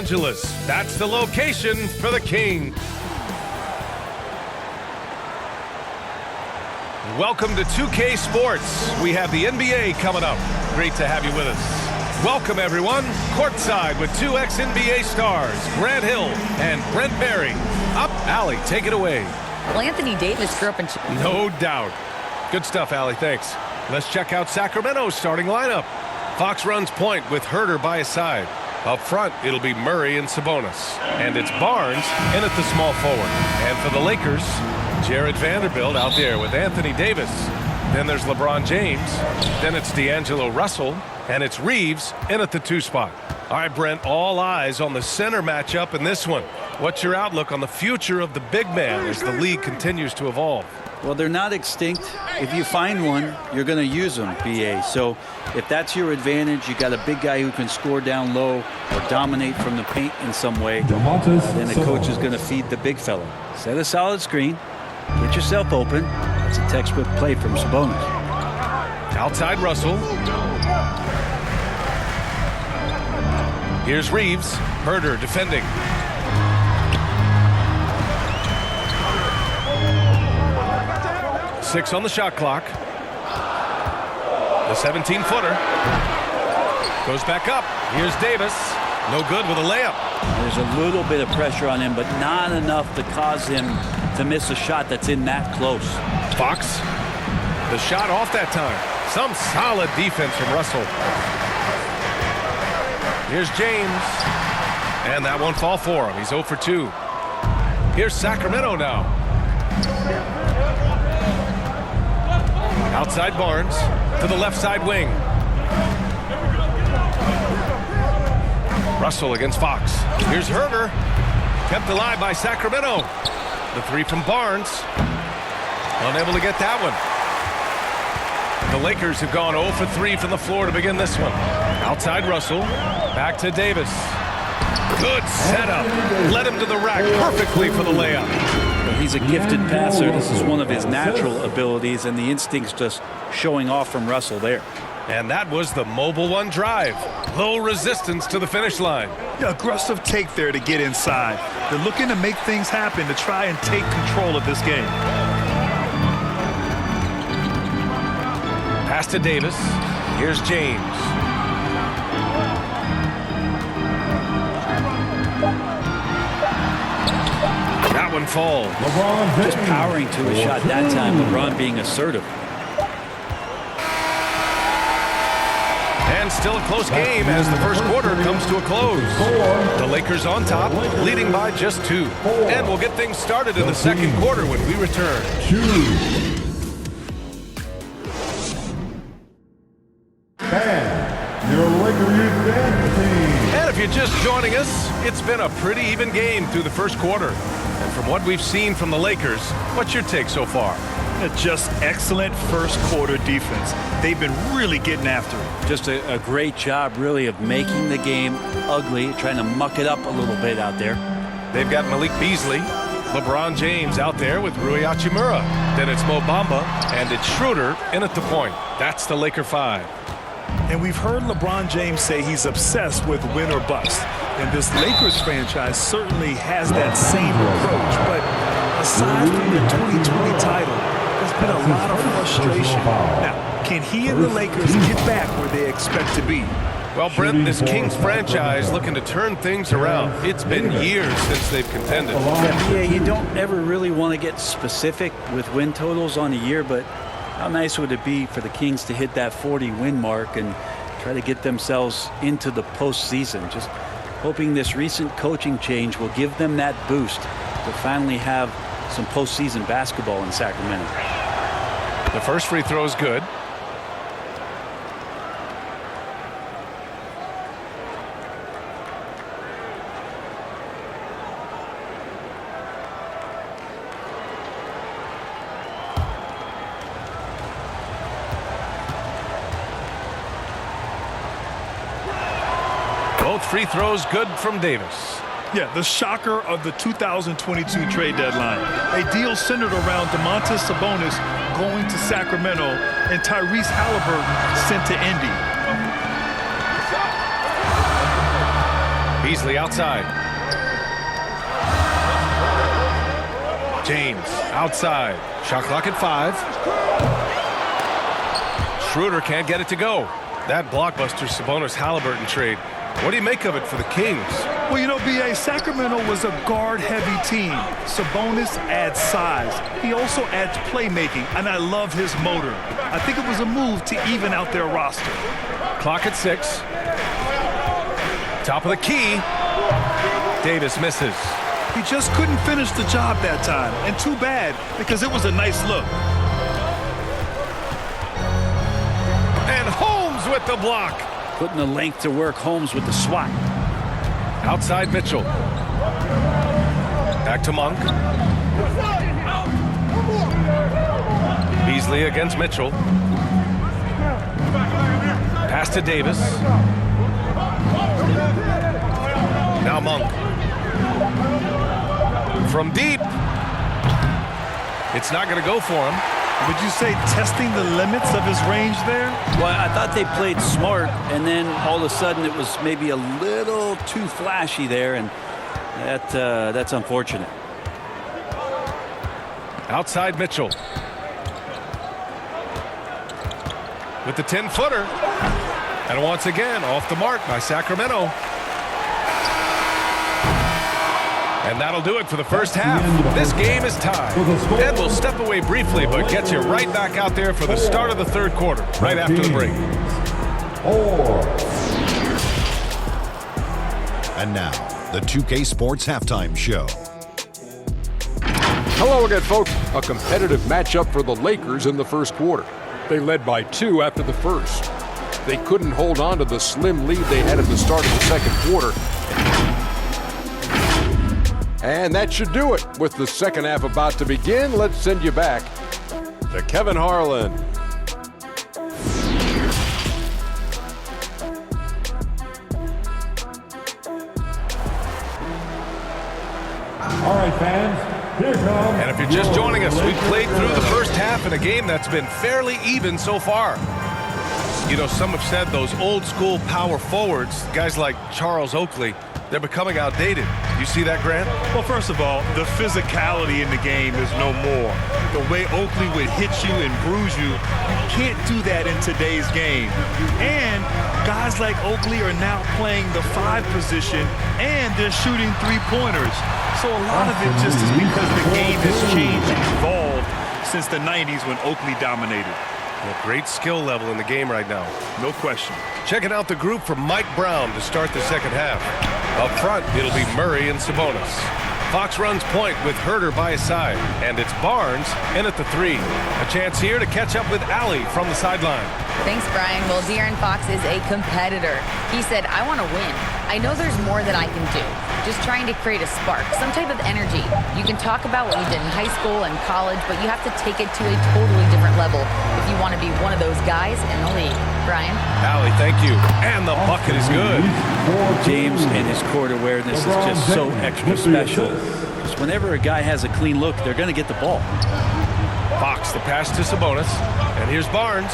Angeles. That's the location for the King. Welcome to 2K Sports. We have the NBA coming up. Great to have you with us. Welcome, everyone. Courtside with two ex-NBA stars, Grant Hill and Brent Berry. Up, Allie, take it away. Well, Anthony Davis grew up in... No doubt. Good stuff, Allie, thanks. Let's check out Sacramento's starting lineup. Fox runs point with Herter by his side. Up front, it'll be Murray and Sabonis. And it's Barnes in at the small forward. And for the Lakers, Jared Vanderbilt out there with Anthony Davis. Then there's LeBron James. Then it's D'Angelo Russell. And it's Reeves in at the 2 spot. All right, Brent, all eyes on the center matchup in this one. What's your outlook on the future of the big man as the league continues to evolve? Well, they're not extinct. If you find one, you're going to use them, BA. So if that's your advantage, you got a big guy who can score down low or dominate from the paint in some way, then the coach is going to feed the big fella. Set a solid screen. Get yourself open. That's a textbook play from Sabonis. Outside Russell. Here's Reeves. Herter defending. Six on the shot clock. The 17-footer goes back up. Here's Davis. No good with a layup. There's a little bit of pressure on him, but not enough to cause him to miss a shot that's in that close. Fox. The shot off that time. Some solid defense from Russell. Here's James. And that won't fall for him. He's 0 for 2. Here's Sacramento now. Outside Barnes to the left side wing. Russell against Fox. Here's Herter. Kept alive by Sacramento. The 3 from Barnes. Unable to get that one. The Lakers have gone 0 for 3 from the floor to begin this one. Outside Russell. Back to Davis. Good setup. Led him to the rack perfectly for the layup. He's a gifted passer. This is one of his natural abilities, and the instincts just showing off from Russell there. And that was the mobile one drive. Low resistance to the finish line. Aggressive take there to get inside. They're looking to make things happen to try and take control of this game. Pass to Davis. Here's James. That one falls. Just powering to his shot that time. LeBron being assertive. And still a close game as the first quarter comes to a close. The Lakers on top, leading by just 2. And we'll get things started in the second quarter when we return. And if you're just joining us, it's been a pretty even game through the first quarter. And from what we've seen from the Lakers, what's your take so far? Just excellent first quarter defense. They've been really getting after it. Just a great job, really, of making the game ugly, trying to muck it up a little bit out there. They've got Malik Beasley, LeBron James out there with Rui Hachimura. Then it's Mo Bamba, and it's Schroeder in at the point. That's the Laker 5. And we've heard LeBron James say he's obsessed with win or bust. And this Lakers franchise certainly has that same approach. But aside from the 2020 title, there's been a lot of frustration. Now, can he and the Lakers get back where they expect to be? Well, Brent, this Kings franchise looking to turn things around. It's been years since they've contended. Yeah, you don't ever really want to get specific with win totals on a year, but how nice would it be for the Kings to hit that 40-win mark and try to get themselves into the postseason? Just hoping this recent coaching change will give them that boost to finally have some postseason basketball in Sacramento. The first free throw is good. Both free throws good from Davis. Yeah, the shocker of the 2022 trade deadline. A deal centered around Domantas Sabonis going to Sacramento and Tyrese Halliburton sent to Indy. Beasley outside. James outside. Shot clock at 5. Schroeder can't get it to go. That blockbuster Sabonis-Halliburton trade. What do you make of it for the Kings? Well, you know, B.A., Sacramento was a guard-heavy team. Sabonis adds size. He also adds playmaking, and I love his motor. I think it was a move to even out their roster. Clock at 6. Top of the key. Davis misses. He just couldn't finish the job that time, and too bad, because it was a nice look. And Holmes with the block. Putting the length to work. Holmes with the swat. Outside Mitchell. Back to Monk. Beasley against Mitchell. Pass to Davis. Now Monk. From deep. It's not going to go for him. Would you say testing the limits of his range there? Well, I thought they played smart, and then all of a sudden it was maybe a little too flashy there, and that's unfortunate. Outside Mitchell. With the 10-footer. And once again, off the mark by Sacramento. And that'll do it for the first half. This game is tied. And we'll step away briefly, but get you right back out there for the start of the third quarter, right after the break. And now, the 2K Sports Halftime Show. Hello again, folks. A competitive matchup for the Lakers in the first quarter. They led by 2 after the first. They couldn't hold on to the slim lead they had at the start of the second quarter. And that should do it. With the second half about to begin, let's send you back to Kevin Harlan. All right, fans, here comes. And if you're just joining us, we've played through the first half in a game that's been fairly even so far. You know, some have said those old school power forwards, guys like Charles Oakley, they're becoming outdated. You see that, Grant? Well, first of all, the physicality in the game is no more. The way Oakley would hit you and bruise you, you can't do that in today's game. And guys like Oakley are now playing the 5 position, and they're shooting 3-pointers. So a lot of it just is because the game has changed and evolved since the 90s when Oakley dominated. Well, great skill level in the game right now. No question. Checking out the group from Mike Brown to start the second half. Up front, it'll be Murray and Sabonis. Fox runs point with Herter by his side, and it's Barnes in at the 3. A chance here to catch up with Allie from the sideline. Thanks, Brian. Well, De'Aaron Fox is a competitor. He said, I want to win. I know there's more that I can do. Just trying to create a spark, some type of energy. You can talk about what you did in high school and college, but you have to take it to a totally different level if you want to be one of those guys in the league. Brian? Allie, thank you. And the bucket is good. James and his court awareness is just so extra special. Because whenever a guy has a clean look, they're going to get the ball. Fox, the pass to Sabonis. And here's Barnes.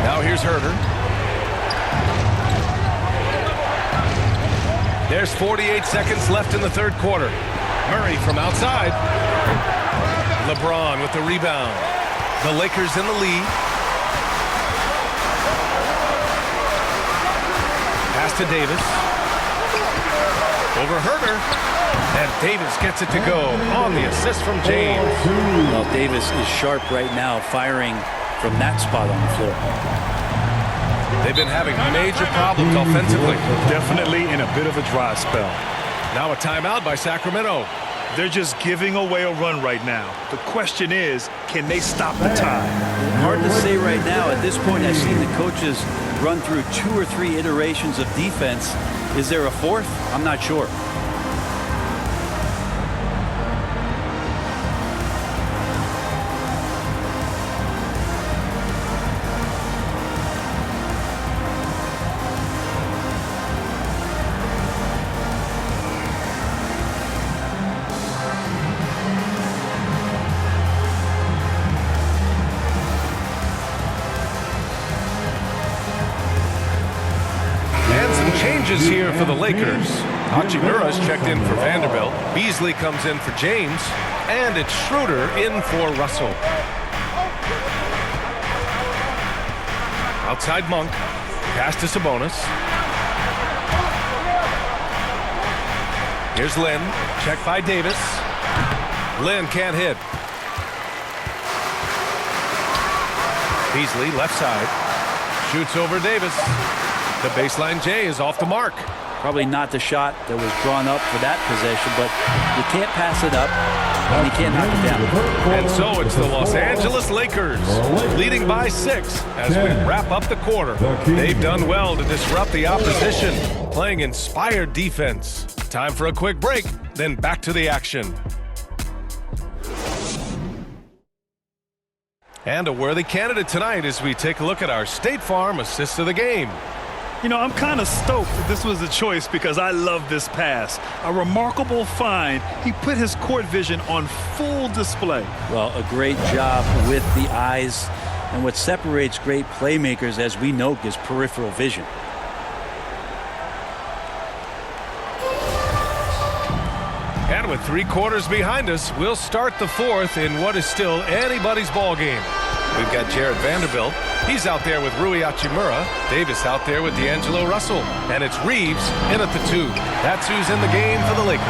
Now here's Herter. There's 48 seconds left in the third quarter. Murray from outside. LeBron with the rebound. The Lakers in the lead. Pass to Davis. Over Herter. And Davis gets it to go on the assist from James. Well, Davis is sharp right now, firing from that spot on the floor. They've been having major problems offensively. Definitely in a bit of a dry spell. Now a timeout by Sacramento. They're just giving away a run right now. The question is, can they stop the time? Hard to say right now. At this point, I've seen the coaches run through 2 or 3 iterations of defense. Is there a 4th? I'm not sure. changes here for the Lakers. Hachimura's checked in for Vanderbilt. Beasley comes in for James. And it's Schroeder in for Russell. Outside Monk. Pass to Sabonis. Here's Lynn. Check by Davis. Lynn can't hit. Beasley, left side. Shoots over Davis. The baseline J is off the mark. Probably not the shot that was drawn up for that possession, but you can't pass it up, and you can't knock it down. And so it's the Los Angeles Lakers, leading by 6 as we wrap up the quarter. They've done well to disrupt the opposition, playing inspired defense. Time for a quick break, then back to the action. And a worthy candidate tonight as we take a look at our State Farm assist of the game. You know, I'm kind of stoked that this was a choice because I love this pass. A remarkable find. He put his court vision on full display. Well, a great job with the eyes. And what separates great playmakers, as we know, is peripheral vision. And with 3 quarters behind us, we'll start the 4th in what is still anybody's ball game. We've got Jared Vanderbilt. He's out there with Rui Hachimura. Davis out there with D'Angelo Russell. And it's Reeves in at the 2. That's who's in the game for the Lakers.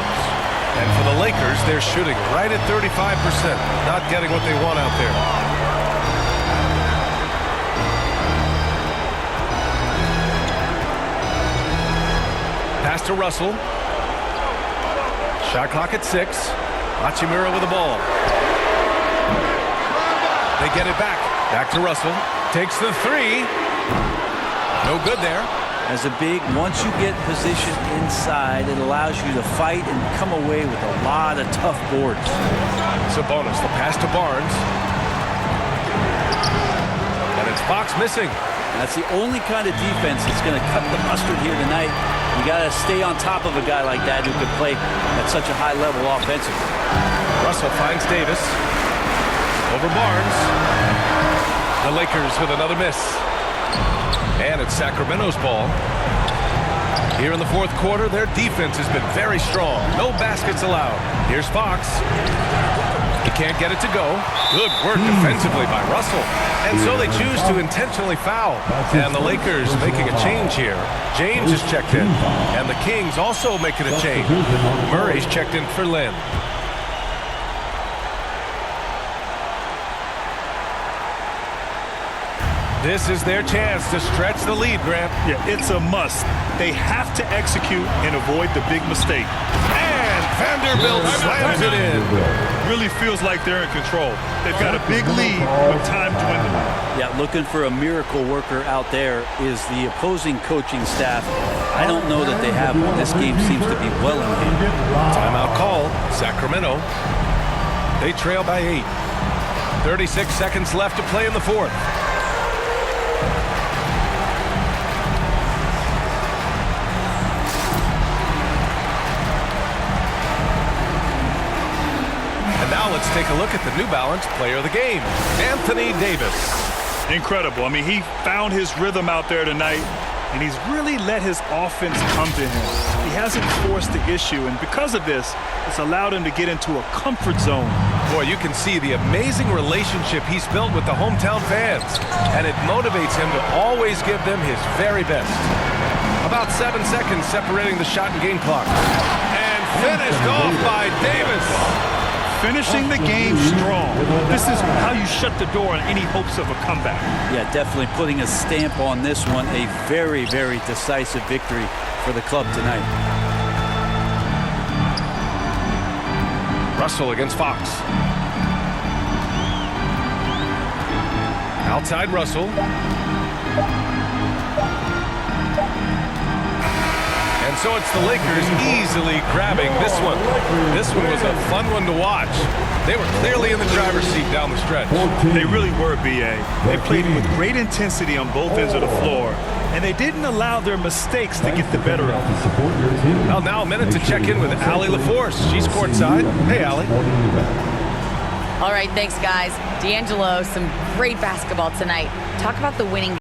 And for the Lakers, they're shooting right at 35%. Not getting what they want out there. Pass to Russell. Shot clock at 6. Hachimura with the ball. They get it back. Back to Russell. Takes the 3. No good there. As a big, once you get positioned inside, it allows you to fight and come away with a lot of tough boards. Sabonis, the pass to Barnes. And it's Fox missing. That's the only kind of defense that's going to cut the mustard here tonight. You got to stay on top of a guy like that who can play at such a high level offensively. Russell finds Davis. Over Barnes. The Lakers with another miss. And it's Sacramento's ball. Here in the 4th quarter, their defense has been very strong. No baskets allowed. Here's Fox. He can't get it to go. Good work defensively by Russell. And so they choose to intentionally foul. And the Lakers making a change here. James is checked in. And the Kings also making a change. Murray's checked in for Lynn. This is their chance to stretch the lead, Grant. Yeah, it's a must. They have to execute and avoid the big mistake. And Vanderbilt slams it in. Really feels like they're in control. They've got a big lead with time dwindling. Yeah, looking for a miracle worker out there is the opposing coaching staff. I don't know that they have one. This game seems to be well in hand. Timeout call, Sacramento. They trail by 8. 36 seconds left to play in the 4th. Let's take a look at the New Balance player of the game, Anthony Davis. Incredible. I mean, he found his rhythm out there tonight, and he's really let his offense come to him. He hasn't forced the issue, and because of this, it's allowed him to get into a comfort zone. Boy, you can see the amazing relationship he's built with the hometown fans, and it motivates him to always give them his very best. About 7 seconds separating the shot and game clock. And finished off by Davis. Finishing the game strong. This is how you shut the door on any hopes of a comeback. Yeah, definitely putting a stamp on this one. A very, very decisive victory for the club tonight. Russell against Fox. Outside Russell. And so it's the Lakers easily grabbing this one. This one was a fun one to watch. They were clearly in the driver's seat down the stretch. They really were, B.A. They played with great intensity on both ends of the floor, and they didn't allow their mistakes to get the better of them. Well, now a minute to check in with Allie LaForce. She's courtside. Hey, Allie. All right, thanks, guys. D'Angelo, some great basketball tonight. Talk about the winning